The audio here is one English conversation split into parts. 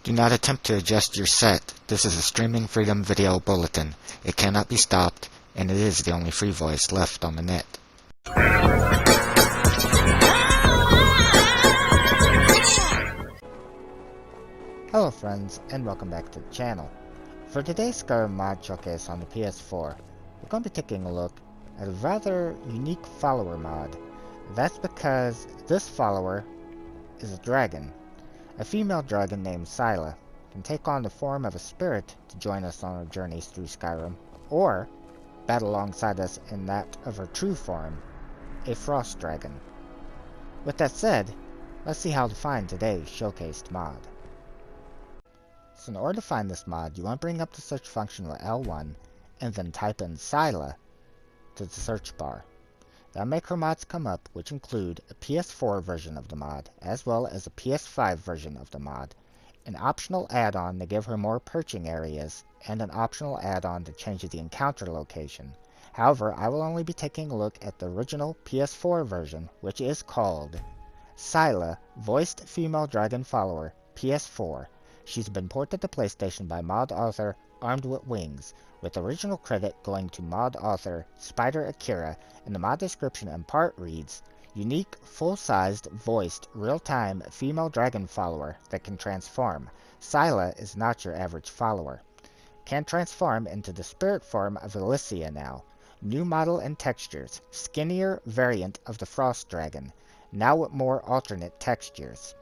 Do not attempt to adjust your set. This is a Streaming Freedom Video Bulletin. It cannot be stopped, and it is the only free voice left on the net. Hello friends, and welcome back to the channel. For today's Skyrim mod showcase on the PS4, we're going to be taking a look at a rather unique follower mod. That's because this follower is a dragon. A female dragon named SILAH can take on the form of a spirit to join us on our journeys through Skyrim, or battle alongside us in that of her true form, a frost dragon. With that said, let's see how to find today's showcased mod. So in order to find this mod, you want to bring up the search function with L1 and then type in SILAH to the search bar. That'll make her mods come up, which include a PS4 version of the mod, as well as a PS5 version of the mod, an optional add-on to give her more perching areas, and an optional add-on to change the encounter location. However, I will only be taking a look at the original PS4 version, which is called SILAH-Voiced Female Dragon Follower PS4. She's been ported to PlayStation by Mod Author ArmedWithWings, with original credit going to Mod Author Spider Akira, and the mod description in part reads, "Unique, full-sized, voiced, real-time female dragon follower that can transform. SILAH is not your average follower. Can transform into the spirit form of Alicia now. New model and textures. Skinnier variant of the frost dragon. Now with more alternate textures.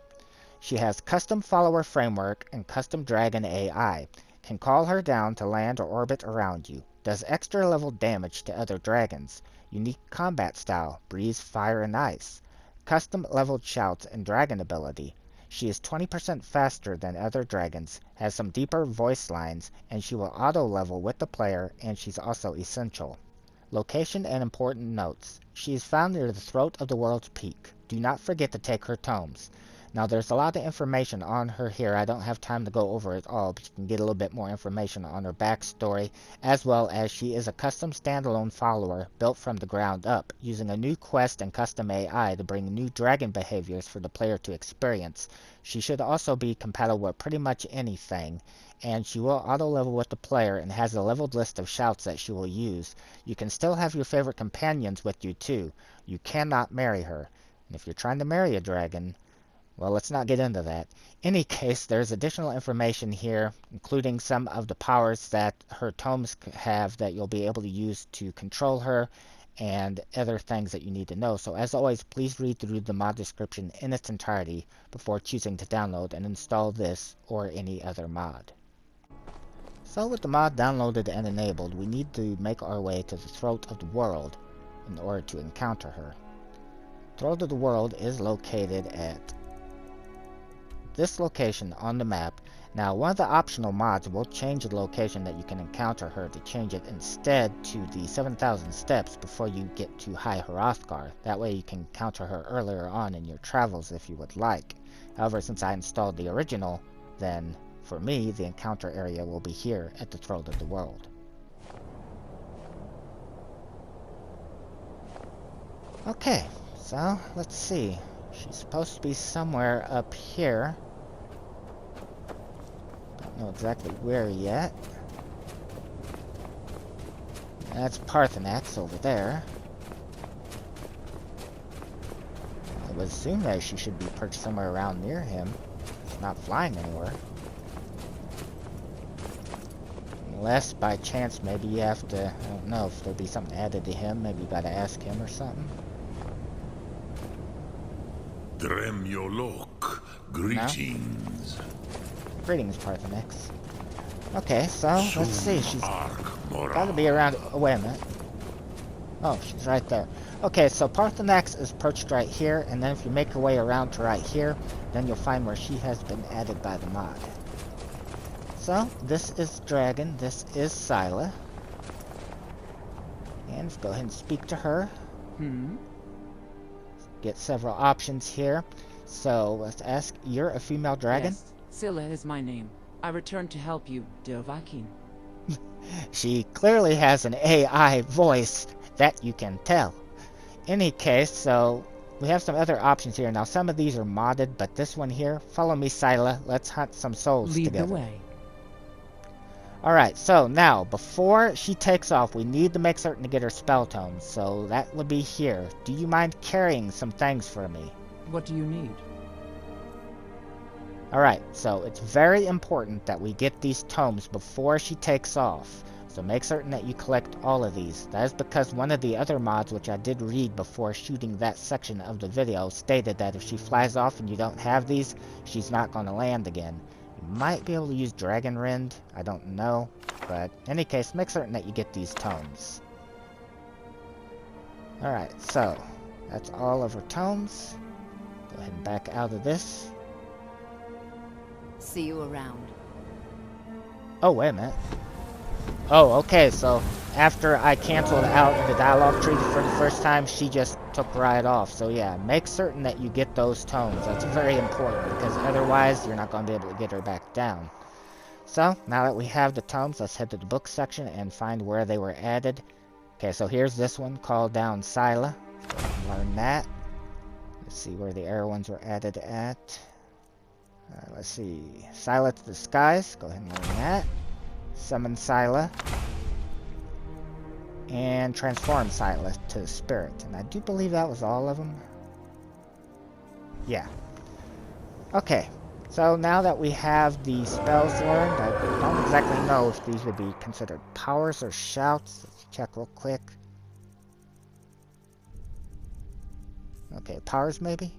She has custom follower framework and custom dragon AI. Can call her down to land or orbit around you. Does extra level damage to other dragons. Unique combat style, breeze, fire, and ice. Custom leveled shouts and dragon ability. She is 20% faster than other dragons, has some deeper voice lines, and she will auto level with the player, and she's also essential. Location and important notes. She is found near the throat of the world's peak. Do not forget to take her tomes. Now there's a lot of information on her here. I don't have time to go over it all, but you can get a little bit more information on her backstory, as well as she is a custom standalone follower built from the ground up, using a new quest and custom AI to bring new dragon behaviors for the player to experience. She should also be compatible with pretty much anything, and she will auto level with the player and has a leveled list of shouts that she will use. You can still have your favorite companions with you too. You cannot marry her, and if you're trying to marry a dragon, well, let's not get into that. In any case, there's additional information here, including some of the powers that her tomes have that you'll be able to use to control her, and other things that you need to know. So as always, please read through the mod description in its entirety before choosing to download and install this or any other mod. So with the mod downloaded and enabled, we need to make our way to the throat of the world in order to encounter her. Throat of the world is located at this location on the map. Now, one of the optional mods will change the location that you can encounter her to change it instead to the 7,000 steps before you get to High Hrothgar. That way you can encounter her earlier on in your travels if you would like. However, since I installed the original, then for me, the encounter area will be here at the throat of the world. Okay, so let's see. She's supposed to be somewhere up here. Don't know exactly where yet. That's Parthenax over there. I would assume that she should be perched somewhere around near him. She's not flying anywhere. Unless by chance maybe you have to, I don't know if there'll be something added to him. Maybe you gotta ask him or something. Dremyolok, greetings. No? Greetings, Parthenax. Okay, so let's see. She's gotta be around. Oh, wait a minute. Oh, she's right there. Okay, so Parthenax is perched right here, and then if you make your way around to right here, then you'll find where she has been added by the mod. So this is Dragon. This is SILAH. And let's go ahead and speak to her. Get several options here. So let's ask, you're a female dragon? Yes, SILAH is my name. I returned to help you, dear Viking. She clearly has an AI voice, that you can tell. Any case, so we have some other options here. Now, some of these are modded, but this one here, follow me, SILAH. Let's hunt some souls Lead together. the way. Alright, so now, before she takes off, we need to make certain to get her spell tomes. So that would be here. Do you mind carrying some things for me? What do you need? Alright, so it's very important that we get these tomes before she takes off. So make certain that you collect all of these. That is because one of the other mods, which I did read before shooting that section of the video, stated that if she flies off and you don't have these, she's not going to land again. You might be able to use Dragon Rend, I don't know. But in any case, make certain that you get these tomes. Alright, so that's all of her tomes. Go ahead and back out of this. See you around. Oh, wait a minute. Oh, okay, so after I canceled out the dialogue tree for the first time, she just took right off. So yeah, make certain that you get those tomes. That's very important, because otherwise you're not going to be able to get her back down. So, now that we have the tomes, let's head to the book section and find where they were added. Okay, so here's this one, Call Down SILAH. Learn that. Let's see where the arrow ones were added at. Let's see. SILAH to the Skies. Go ahead and learn that. Summon SILAH. And Transform SILAH to the Spirit. And I do believe that was all of them. Yeah. Okay. So now that we have the spells learned, I don't exactly know if these would be considered powers or shouts. Let's check real quick. Okay, powers maybe?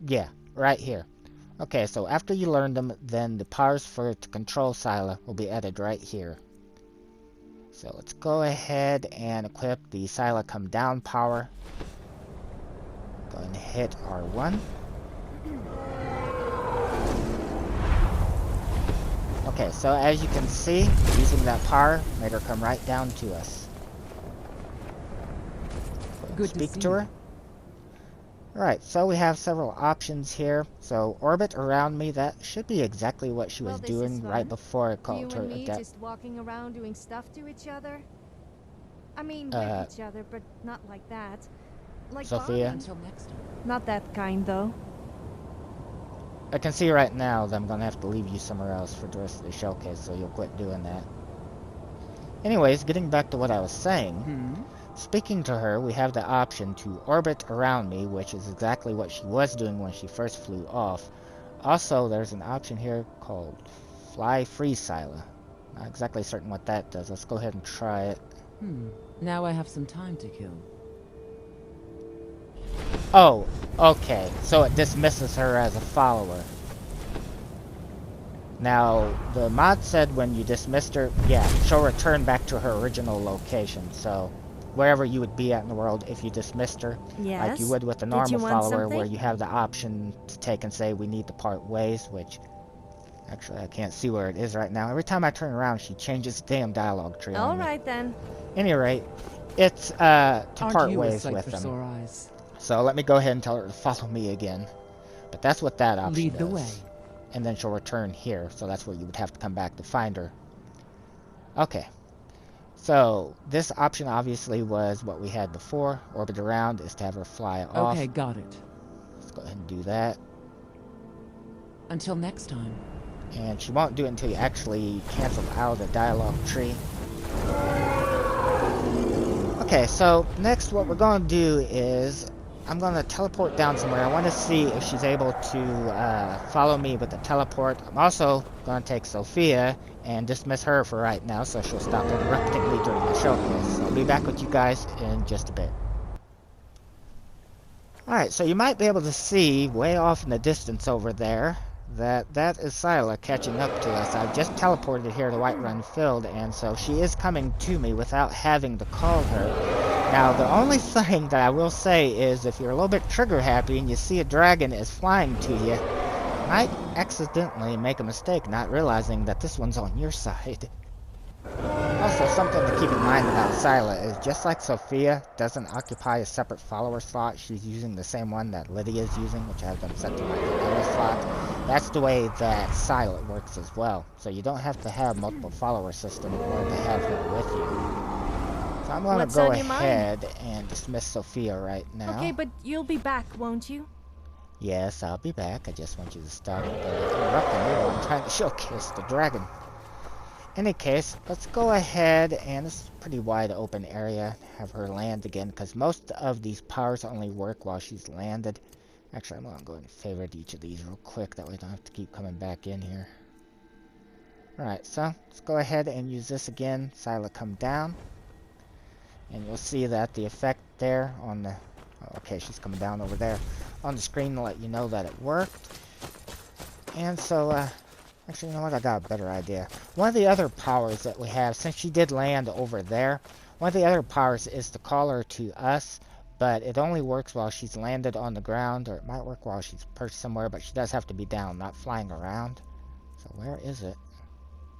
Yeah, right here. Okay, so after you learn them, then the powers for to control SILAH will be added right here. So let's go ahead and equip the SILAH Come Down power. Go ahead and hit R1. Okay, so as you can see, using that power made her come right down to us. Good Speak to see to her. you. Alright, so we have several options here. So, orbit around me, that should be exactly what she was Well, this is doing right fun. before I You called her and me adept. just walking around doing stuff to each other? I mean, with each other, but not like that. Like Sophia? bonding. Until next time. Not that kind, though. I can see right now that I'm going to have to leave you somewhere else for the rest of the showcase, so you'll quit doing that. Anyways, getting back to what I was saying, speaking to her, we have the option to orbit around me, which is exactly what she was doing when she first flew off. Also, there's an option here called Fly Free SILAH. Not exactly certain what that does. Let's go ahead and try it. Now I have some time to kill. Oh, okay. So it dismisses her as a follower. Now, the mod said when you dismissed her, yeah, she'll return back to her original location. So, wherever you would be at in the world if you dismissed her. Yes? Like you would with a Did normal you want follower, something? where you have the option to take and say, we need to part ways, which... Actually, I can't see where it is right now. Every time I turn around, she changes the damn dialogue tree on me. Alright then. Any rate, it's, to Aren't part you a ways sight with for them. sore eyes? So let me go ahead and tell her to follow me again. But that's what that option Lead the does. way. And then she'll return here, so that's where you would have to come back to find her. Okay. So, this option obviously was what we had before. Orbit around is to have her fly off. Okay, got it. Let's go ahead and do that. Until next time. And she won't do it until you actually cancel out the dialogue tree. Okay, so next what we're going to do is I'm going to teleport down somewhere. I want to see if she's able to follow me with the teleport. I'm also going to take Sophia and dismiss her for right now, so she'll stop interrupting me during the showcase. So I'll be back with you guys in just a bit. Alright, so you might be able to see way off in the distance over there that is SILAH catching up to us. I just teleported here to Whiterun Field, and so she is coming to me without having to call her. Now, the only thing that I will say is if you're a little bit trigger happy and you see a dragon is flying to you, you might accidentally make a mistake not realizing that this one's on your side. Also, something to keep in mind about SILAH is just like Sophia doesn't occupy a separate follower slot, she's using the same one that Lydia's using, which I have them set to my vanilla slot. That's the way that SILAH works as well. So you don't have to have multiple follower system in order to have her with you. So I'm gonna go ahead and dismiss Sophia right now. Okay, but you'll be back, won't you? Yes, I'll be back. I just want you to stop interrupting me while I'm trying to showcase the dragon. In any case, let's go ahead, and this is a pretty wide open area, have her land again, because most of these powers only work while she's landed. Actually, I'm going to go ahead and favorite each of these real quick, that way I don't have to keep coming back in here. Alright, so let's go ahead and use this again. SILAH, come down. And you'll see that the effect there on the... Oh, okay, she's coming down over there on the screen to let you know that it worked. And so, actually, you know what? I got a better idea. One of the other powers that we have, since she did land over there, one of the other powers is to call her to us, but it only works while she's landed on the ground, or it might work while she's perched somewhere, but she does have to be down, not flying around. So where is it?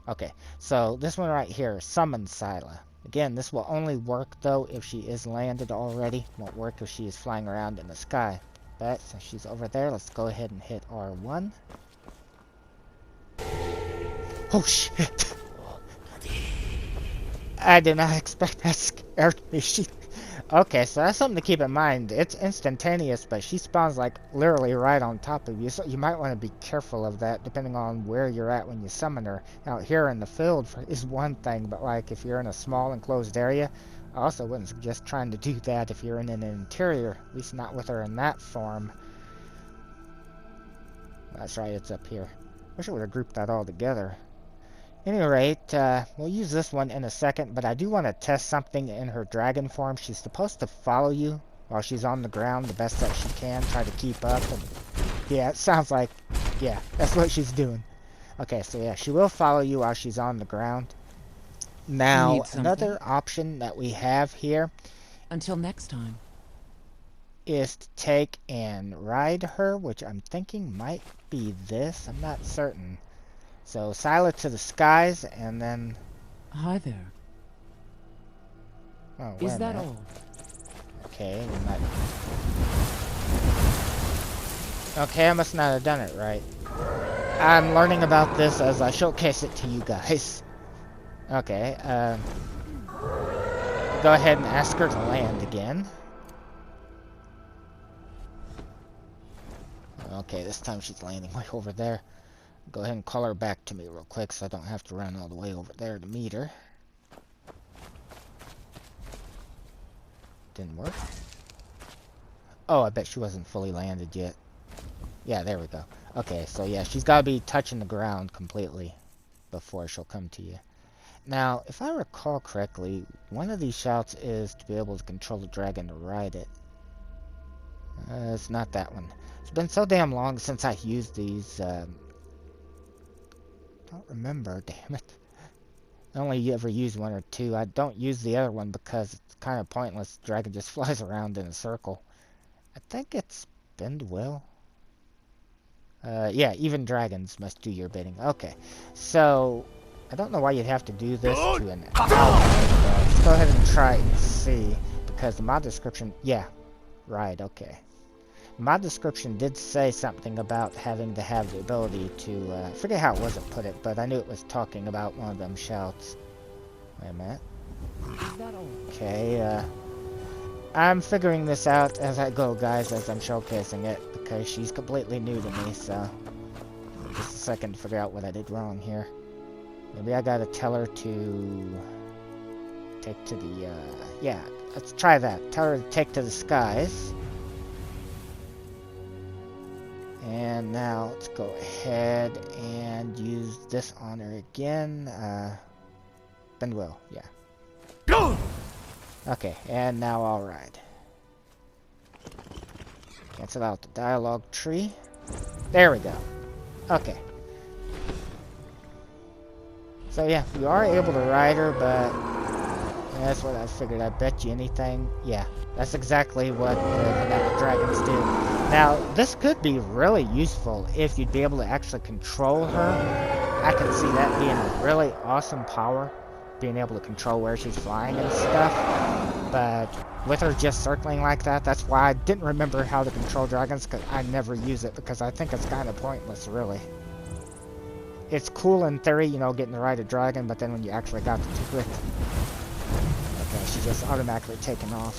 Okay, so this one right here, Summon SILAH. Again, this will only work, though, if she is landed already. Won't work if she is flying around in the sky. But since she's over there, let's go ahead and hit R1. Oh, shit! I did not expect that scared me. Okay, so that's something to keep in mind. It's instantaneous, but she spawns like literally right on top of you, so you might want to be careful of that depending on where you're at when you summon her. Out here in the field is one thing, but like if you're in a small enclosed area, I also wouldn't suggest trying to do that if you're in an interior, at least not with her in that form. That's right, it's up here. Wish I would have grouped that all together. At any rate, we'll use this one in a second, but I do want to test something in her dragon form. She's supposed to follow you while she's on the ground the best that she can, try to keep up. And yeah, it sounds like, yeah, that's what she's doing. Okay, so yeah, she will follow you while she's on the ground. Now, another option that we have here, until next time, is to take and ride her, which I'm thinking might be this. I'm not certain. So SILAH to the skies, and then... Hi there. Oh, is that all? Okay, we might... Okay, I must not have done it right. I'm learning about this as I showcase it to you guys. Okay, go ahead and ask her to land again. Okay, this time she's landing way over there. Go ahead and call her back to me real quick so I don't have to run all the way over there to meet her. Didn't work. Oh, I bet she wasn't fully landed yet. Yeah, there we go. Okay, so yeah, she's got to be touching the ground completely before she'll come to you. Now, if I recall correctly, one of these shouts is to be able to control the dragon to ride it. It's not that one. It's been so damn long since I used these, don't remember, damn it. I only ever used one or two. I don't use the other one because it's kind of pointless. The dragon just flies around in a circle. I think it's Bend Will. Yeah, even dragons must do your bidding. Okay, so I don't know why you'd have to do this to an ally. Let's go ahead and try and see, because the mod description, yeah, right, okay. My description did say something about having to have the ability to, I forget how it was it put it, but I knew it was talking about one of them shouts. Wait a minute. Okay, I'm figuring this out as I go, guys, as I'm showcasing it, because she's completely new to me, so just a second to figure out what I did wrong here. Maybe I gotta tell her to take to the, yeah, let's try that. Tell her to take to the skies. And now let's go ahead and use this on her again. Bend Will, yeah. Okay, and now I'll ride. Cancel out the dialogue tree. There we go. Okay. So yeah, you are able to ride her, but that's what I figured. I bet you anything. Yeah, that's exactly what the dragons do. Now, this could be really useful if you'd be able to actually control her. I can see that being a really awesome power, being able to control where she's flying and stuff. But with her just circling like that, that's why I didn't remember how to control dragons, because I never use it, because I think it's kind of pointless, really. It's cool in theory, you know, getting to ride a dragon, but then when you actually got to do it... Okay, She's just automatically taken off.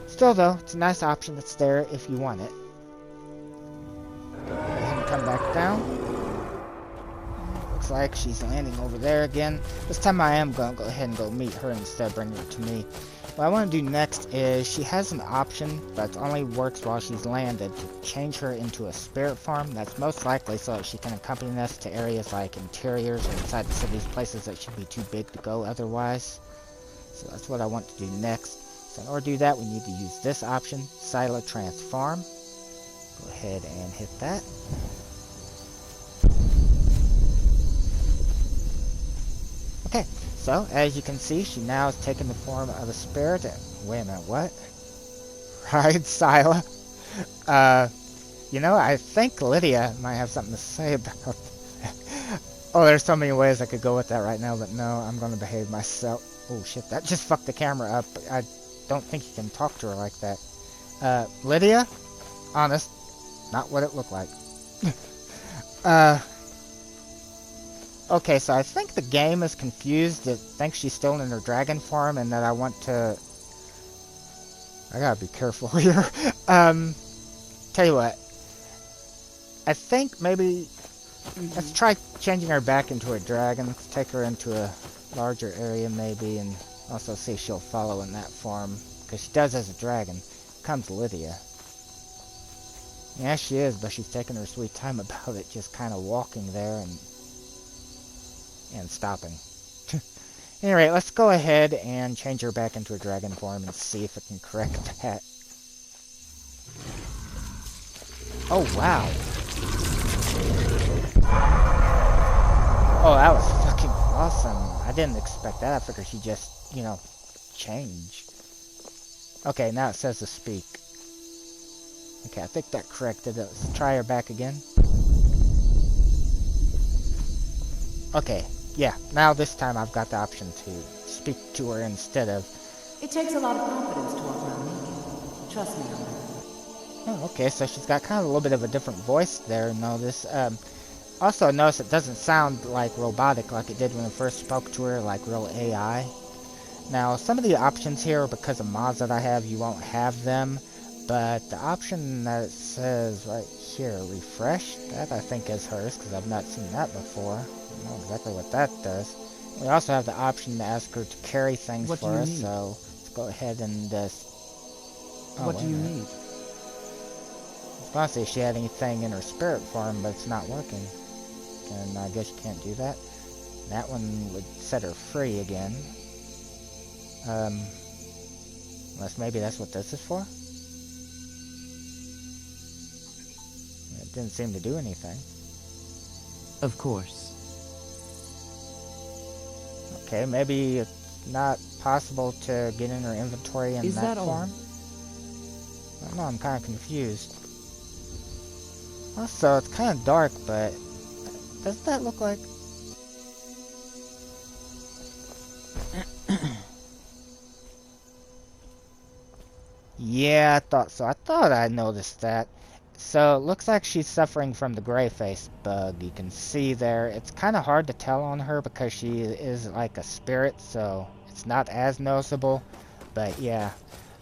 Still though, it's a nice option that's there if you want it. Go ahead and come back down. Looks like she's landing over there again. This time I am going to go ahead and go meet her instead of bringing her to me. What I want to do next is she has an option that only works while she's landed to change her into a spirit form. That's most likely so that she can accompany us to areas like interiors or inside the cities, places that should be too big to go otherwise. So that's what I want to do next. So in order to do that, we need to use this option, SILAH Transform. Go ahead and hit that. Okay, so as you can see, she now has taken the form of a spirit. Wait a minute, what? Right, SILAH? You know, I think Lydia might have something to say about that. Oh, there's so many ways I could go with that right now, but no, I'm going to behave myself. Oh shit, that just fucked the camera up. I don't think you can talk to her like that. Lydia? Honest, not what it looked like. Okay, so I think the game is confused. It thinks she's still in her dragon form and that I want to... I gotta be careful here. Tell you what. I think maybe... Let's try changing her back into a dragon. Let's take her into a larger area maybe and also see if she'll follow in that form. Because she does as a dragon. Comes Lydia. Yeah, she is, but she's taking her sweet time about it, just kind of walking there and stopping. Anyway, let's go ahead and change her back into a dragon form and see if it can correct that. Oh, wow. Oh, that was fucking awesome. I didn't expect that. I figured she just, you know, changed. Okay, now it says to speak. Okay, I think that corrected it. Let's try her back again. Okay, yeah, now this time I've got the option to speak to her instead of... It takes a lot of confidence to walk around naked. Trust me on that. Oh, okay, so she's got kind of a little bit of a different voice there, notice. Also notice it doesn't sound like robotic like it did when I first spoke to her, like real AI. Now, some of the options here, because of mods that I have, you won't have them. But the option that it says right here, refresh, that I think is hers, because I've not seen that before. I don't know exactly what that does. We also have the option to ask her to carry things for us, so let's go ahead and what do you need? I was going to say she had anything in her spirit form, but it's not working. And I guess you can't do that. That one would set her free again. Unless maybe that's what this is for? It didn't seem to do anything. Of course. Okay, maybe it's not possible to get in her inventory in that form? I don't know, I'm kind of confused. Also, it's kind of dark, but doesn't that look like... Yeah, I thought so. I thought I noticed that. So, it looks like she's suffering from the gray face bug. You can see there. It's kind of hard to tell on her because she is like a spirit, so it's not as noticeable. But yeah,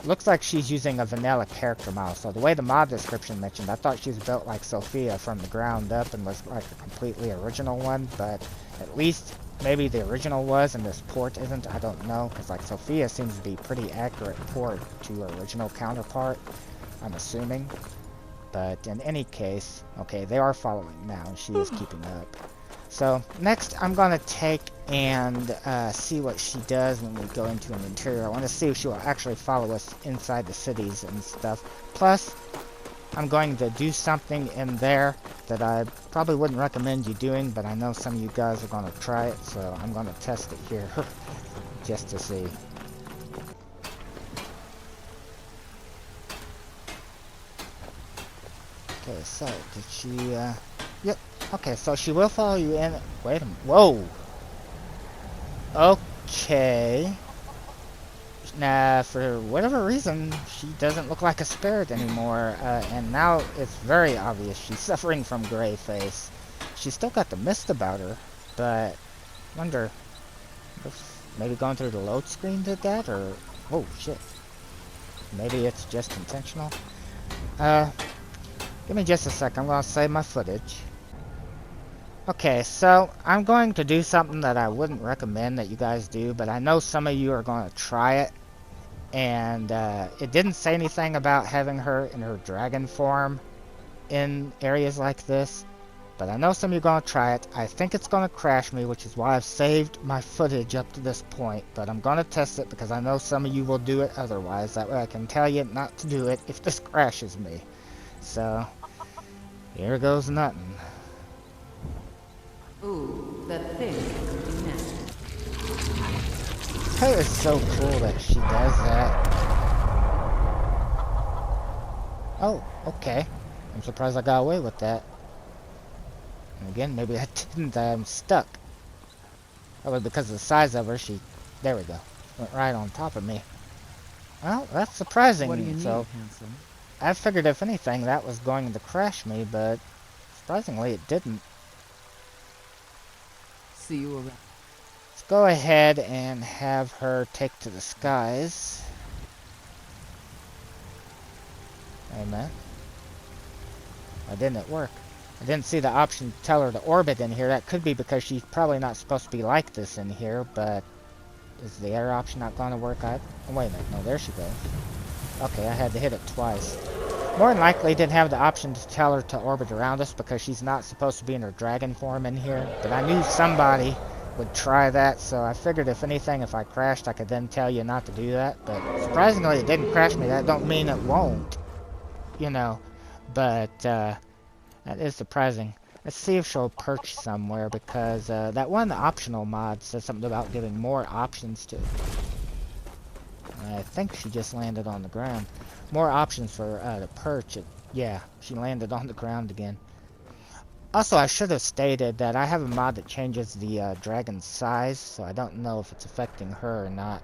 looks like she's using a vanilla character model. So the way the mod description mentioned, I thought she was built like Sophia from the ground up and was like a completely original one. But at least maybe the original was and this port isn't. I don't know, because like Sophia seems to be pretty accurate port to her original counterpart, I'm assuming. But in any case, okay, they are following now, and she is keeping up. So, next I'm going to take and see what she does when we go into an interior. I want to see if she will actually follow us inside the cities and stuff. Plus, I'm going to do something in there that I probably wouldn't recommend you doing, but I know some of you guys are going to try it, so I'm going to test it here just to see. Okay, so, did she, yep, okay, so she will follow you in, wait a minute, whoa! Okay. Now, for whatever reason, she doesn't look like a spirit anymore, and now it's very obvious she's suffering from gray face. She's still got the mist about her, but, wonder if Maybe going through the load screen did that, or... Oh, shit. Maybe it's just intentional. Give me just a sec. I'm going to save my footage. Okay, so I'm going to do something that I wouldn't recommend that you guys do, but I know some of you are going to try it. And it didn't say anything about having her in her dragon form in areas like this. But I know some of you are going to try it. I think it's going to crash me, which is why I've saved my footage up to this point. But I'm going to test it because I know some of you will do it otherwise. That way I can tell you not to do it if this crashes me. So, here goes nothing. Ooh, the thing could be next. That is so cool that she does that. Oh, okay. I'm surprised I got away with that. And again, maybe I didn't. I'm stuck. Probably because of the size of her, she... There we go. Went right on top of me. Well, that's surprising. What do you need, so, handsome? I figured if anything, that was going to crash me, but surprisingly, it didn't. See you around. Let's go ahead and have her take to the skies. Amen. Why didn't it work? I didn't see the option to tell her to orbit in here. That could be because she's probably not supposed to be like this in here, but is the air option not going to work? Oh, wait a minute. No, there she goes. Okay, I had to hit it twice. More than likely, didn't have the option to tell her to orbit around us because she's not supposed to be in her dragon form in here. But I knew somebody would try that, so I figured if anything, if I crashed, I could then tell you not to do that. But surprisingly, it didn't crash me. That don't mean it won't, you know. But that is surprising. Let's see if she'll perch somewhere, because that one optional mod says something about giving more options to... I think she just landed on the ground. More options for to perch. Yeah, she landed on the ground again. Also, I should have stated that I have a mod that changes the dragon's size, so I don't know if it's affecting her or not.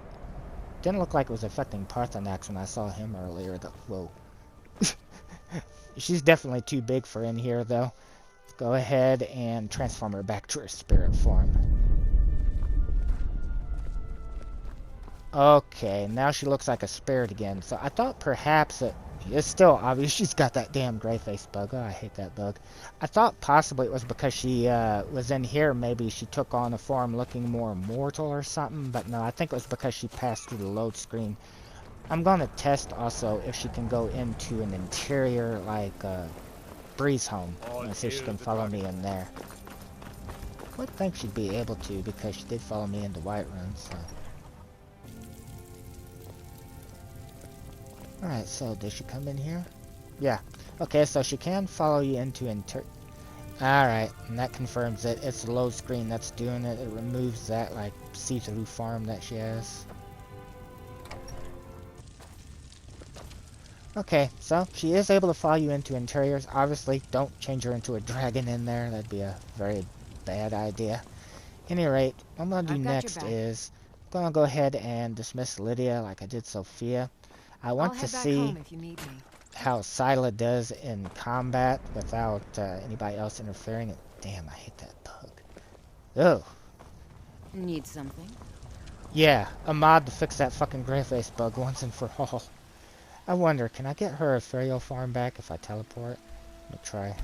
Didn't look like it was affecting Parthenax when I saw him earlier, though. Whoa. She's definitely too big for in here, though. Let's go ahead and transform her back to her spirit form. Okay, now she looks like a spirit again. So I thought perhaps it's still obvious she's got that damn gray face bug. Oh, I hate that bug. I thought possibly it was because she was in here. Maybe she took on a form looking more mortal or something. But no, I think it was because she passed through the load screen. I'm going to test also if she can go into an interior like Breeze Home. And see if she can follow me in there. I would think she'd be able to because she did follow me into Whiterun, so... Alright, so did she come in here? Yeah. Okay, so she can follow you into Alright, and that confirms it. It's the load screen that's doing it. It removes that, like, see-through farm that she has. Okay, so she is able to follow you into interiors. Obviously, don't change her into a dragon in there. That'd be a very bad idea. At any rate, what I'm going to do next is... I'm going to go ahead and dismiss Lydia like I did Sophia. I want to see how SILAH does in combat without anybody else interfering. Damn, I hate that bug. Oh. Need something? Yeah, a mod to fix that fucking gray face bug once and for all. I wonder, can I get her ethereal farm back if I teleport? Let me try.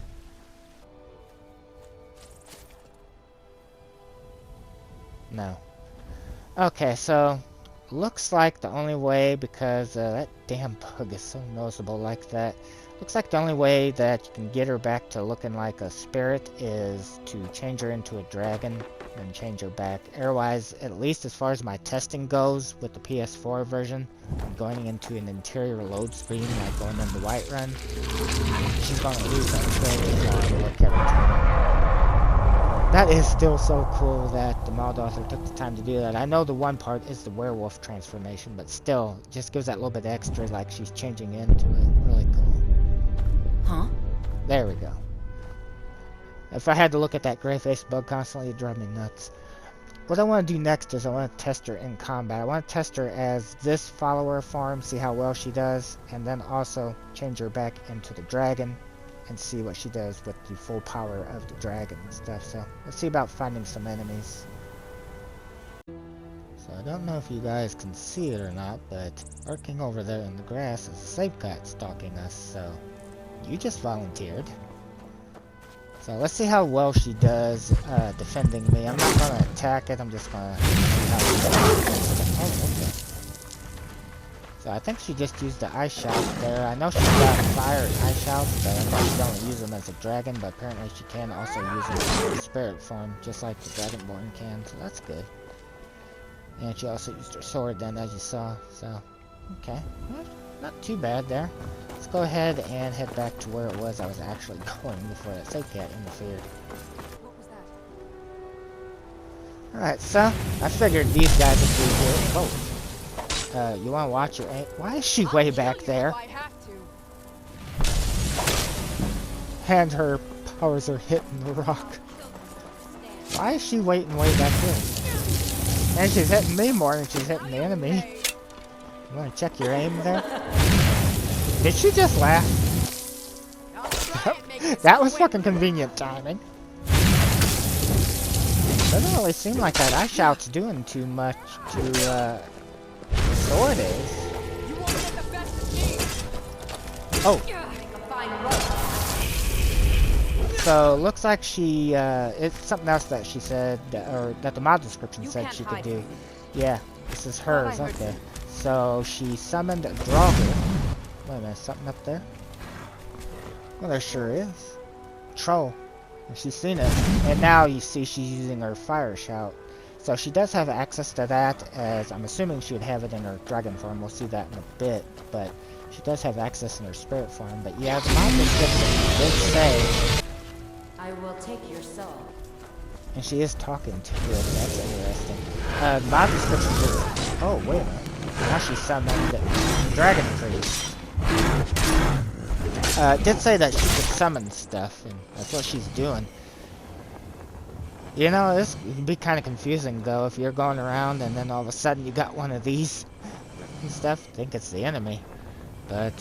No. Okay, so... Looks like the only way, because that damn bug is so noticeable like that. Looks like the only way that you can get her back to looking like a spirit is to change her into a dragon and change her back. Otherwise, at least as far as my testing goes with the PS4 version, I'm going into an interior load screen like going into Whiterun. She's going to lose that trailer look every time. That is still so cool that the mod author took the time to do that. I know the one part is the werewolf transformation, but still, it just gives that little bit extra, like she's changing into it. Really cool. Huh? There we go. If I had to look at that gray face bug constantly, it'd drive me nuts. What I want to do next is I want to test her in combat. I want to test her as this follower farm, see how well she does, and then also change her back into the dragon and see what she does with the full power of the dragon and stuff. So let's see about finding some enemies. So I don't know if you guys can see it or not, but lurking over there in the grass is a safe cat stalking us, so you just volunteered. So let's see how well she does defending me. I'm not going to attack it, I'm just going to see how she does. Oh, okay. So I think she just used the ice shout there. I know she's got fire and ice shouts, but I thought she'd only use them as a dragon, but apparently she can also use them in spirit form, just like the Dragonborn can, so that's good. And she also used her sword then, as you saw, so, okay. Well, not too bad there. Let's go ahead and head back to where it was I was actually going before that safe cat interfered. What was that? Alright, so, I figured these guys would be here. Whoa. You wanna watch your aim? Why is she way back there? I have to. And her powers are hitting the rock. Why is she waiting way back here? And she's hitting me more than she's hitting the enemy. You wanna check your aim there? Did she just laugh? That was fucking convenient timing. Doesn't really seem like that ice shout's doing too much to, the sword is. Oh. So, looks like she, it's something else that she said, or that the mod description said she could do. Yeah, this is hers, okay. So, she summoned a Draugr. Wait a minute, something up there? Well, there sure is. Troll. She's seen it. And now you see she's using her fire shout. So she does have access to that, as I'm assuming she would have it in her dragon form. We'll see that in a bit, but she does have access in her spirit form. But yeah, the mod description did say... I will take your soul. And she is talking to it, that's interesting. The mod description did... Oh, wait a minute. Now she summoned the Dragon Priest. It did say that she could summon stuff, and that's what she's doing. You know, this can be kind of confusing, though, if you're going around and then all of a sudden you got one of these and stuff. I think it's the enemy. But,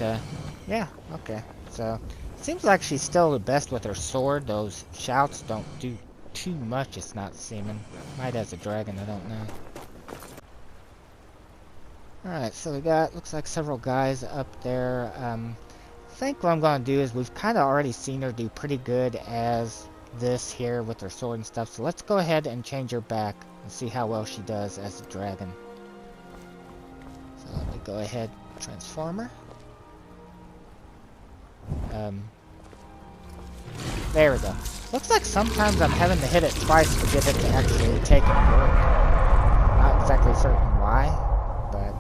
yeah, okay. So, seems like she's still the best with her sword. Those shouts don't do too much, it's not seeming. Might as a dragon, I don't know. Alright, so we got, looks like several guys up there. I think what I'm going to do is we've kind of already seen her do pretty good as this here with her sword and stuff. So let's go ahead and change her back and see how well she does as a dragon. So let me go ahead and transform her. There we go. Looks like sometimes I'm having to hit it twice to get it to actually take and work. Not exactly certain why, but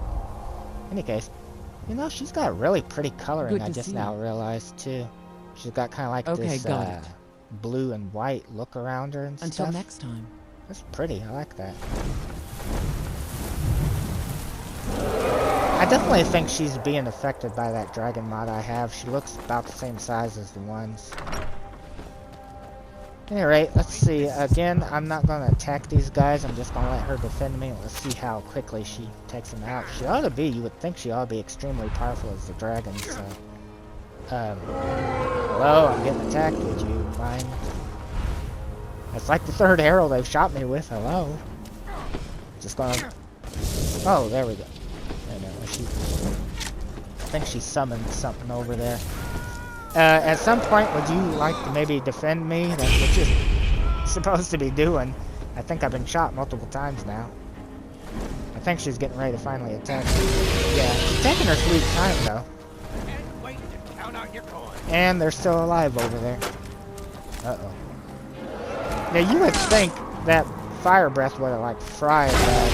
in any case, you know, she's got really pretty coloring, I just now realized, too. She's got kind of like this blue and white look around her and stuff. Until next time. That's pretty, I like that. I definitely think she's being affected by that dragon mod I have. She looks about the same size as the ones. Anyway, let's see. Again, I'm not going to attack these guys. I'm just going to let her defend me. Let's see how quickly she takes them out. She ought to be, you would think she ought to be extremely powerful as the dragon, so... hello, I'm getting attacked. Would you mind? That's like the third arrow they've shot me with. Hello. Just gonna... Oh, there we go. I think she summoned something over there. At some point, would you like to maybe defend me? That's what you're supposed to be doing. I think I've been shot multiple times now. I think she's getting ready to finally attack me. Yeah, she's taking her sweet time, though. And they're still alive over there. Uh-oh. Now, you would think that fire breath would have, like, fried that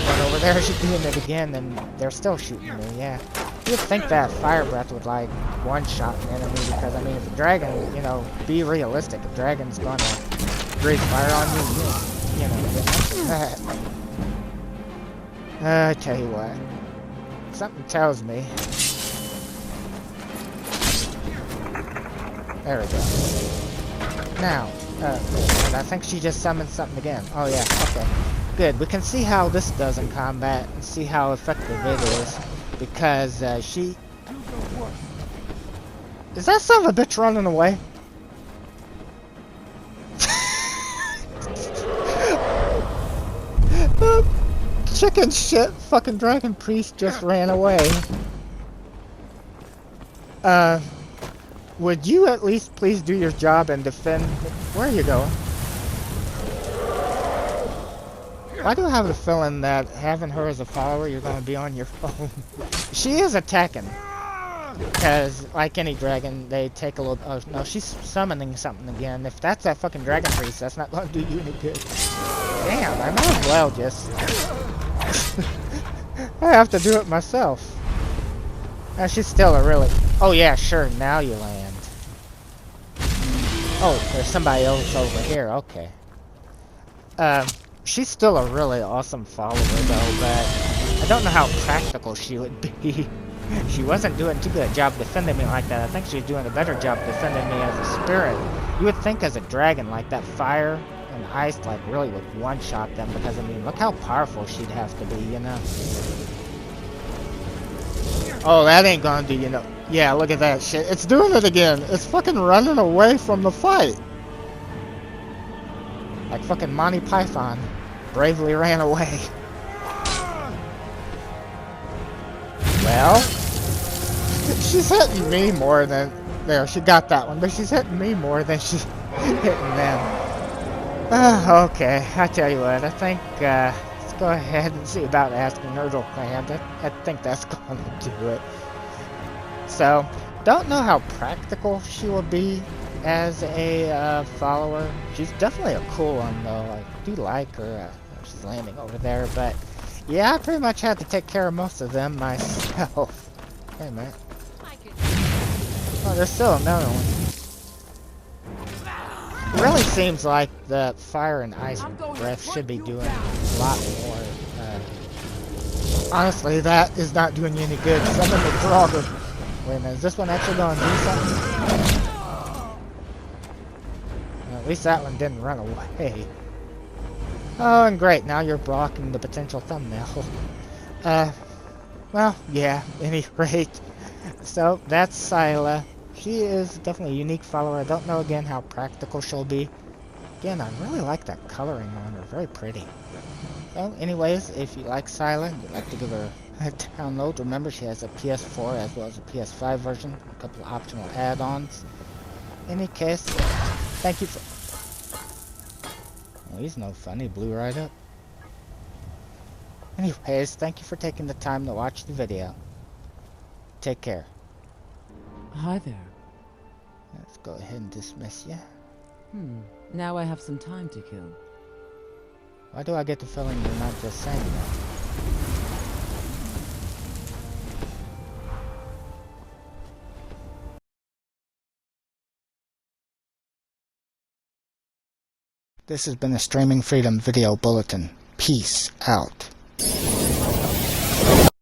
one over there. She's doing it again, and they're still shooting me, yeah. You would think that fire breath would, like, one-shot an enemy, because, I mean, if a dragon, you know, be realistic. If a dragon's gonna breathe fire on you, you know, get that. I tell you what. Something tells me. There we go. Now, and I think she just summoned something again. Oh yeah, okay. Good. We can see how this does in combat and see how effective it is. Because, she... Is that son of a bitch running away? chicken shit! Fucking dragon priest just ran away. Would you at least please do your job and defend... Where are you going? Why do I have the feeling that having her as a follower, you're going to be on your phone? She is attacking. Because, like any dragon, they take a little... Oh, no, she's summoning something again. If that's that fucking dragon priest, that's not going to do you any good. Damn, I might as well just... I have to do it myself. Now, she's still a really... Oh, yeah, sure, now you land. Oh, there's somebody else over here, okay. She's still a really awesome follower, though, but I don't know how practical she would be. She wasn't doing too good a job defending me like that. I think she was doing a better job defending me as a spirit. You would think as a dragon, like that fire and ice, like, really would one-shot them, because, I mean, look how powerful she'd have to be, you know? Oh, that ain't gonna do, you know. Yeah, look at that shit. It's doing it again. It's fucking running away from the fight. Like fucking Monty Python bravely ran away. Well, she's hitting me more than... There, she got that one, but she's hitting me more than she's hitting them. Okay, I tell you what, I think, let's go ahead and see about asking her to land. I think that's going to do it. So, don't know how practical she will be as a follower. She's definitely a cool one, though. I do like her. She's landing over there, but yeah, I pretty much had to take care of most of them myself. Wait a minute. Oh, there's still another one. It really seems like the fire and ice breath should be doing a lot more. Honestly, that is not doing you any good. Summon the Draugr. Wait a minute, is this one actually going to do something? Well, at least that one didn't run away. Oh, and great, now you're blocking the potential thumbnail. Well, yeah, at any rate. So, that's SILAH. She is definitely a unique follower. I don't know, again, how practical she'll be. Again, I really like that coloring on her. Very pretty. So, anyways, if you like SILAH and you'd like to give her a download, remember she has a PS4 as well as a PS5 version. A couple of optional add-ons. In any case, thank you for... Well, he's no fun. He blew right up. Anyways, thank you for taking the time to watch the video. Take care. Hi there. Let's go ahead and dismiss you. Now I have some time to kill. Why do I get the feeling you're not just saying that? This has been a Streaming Freedom Video Bulletin. Peace out.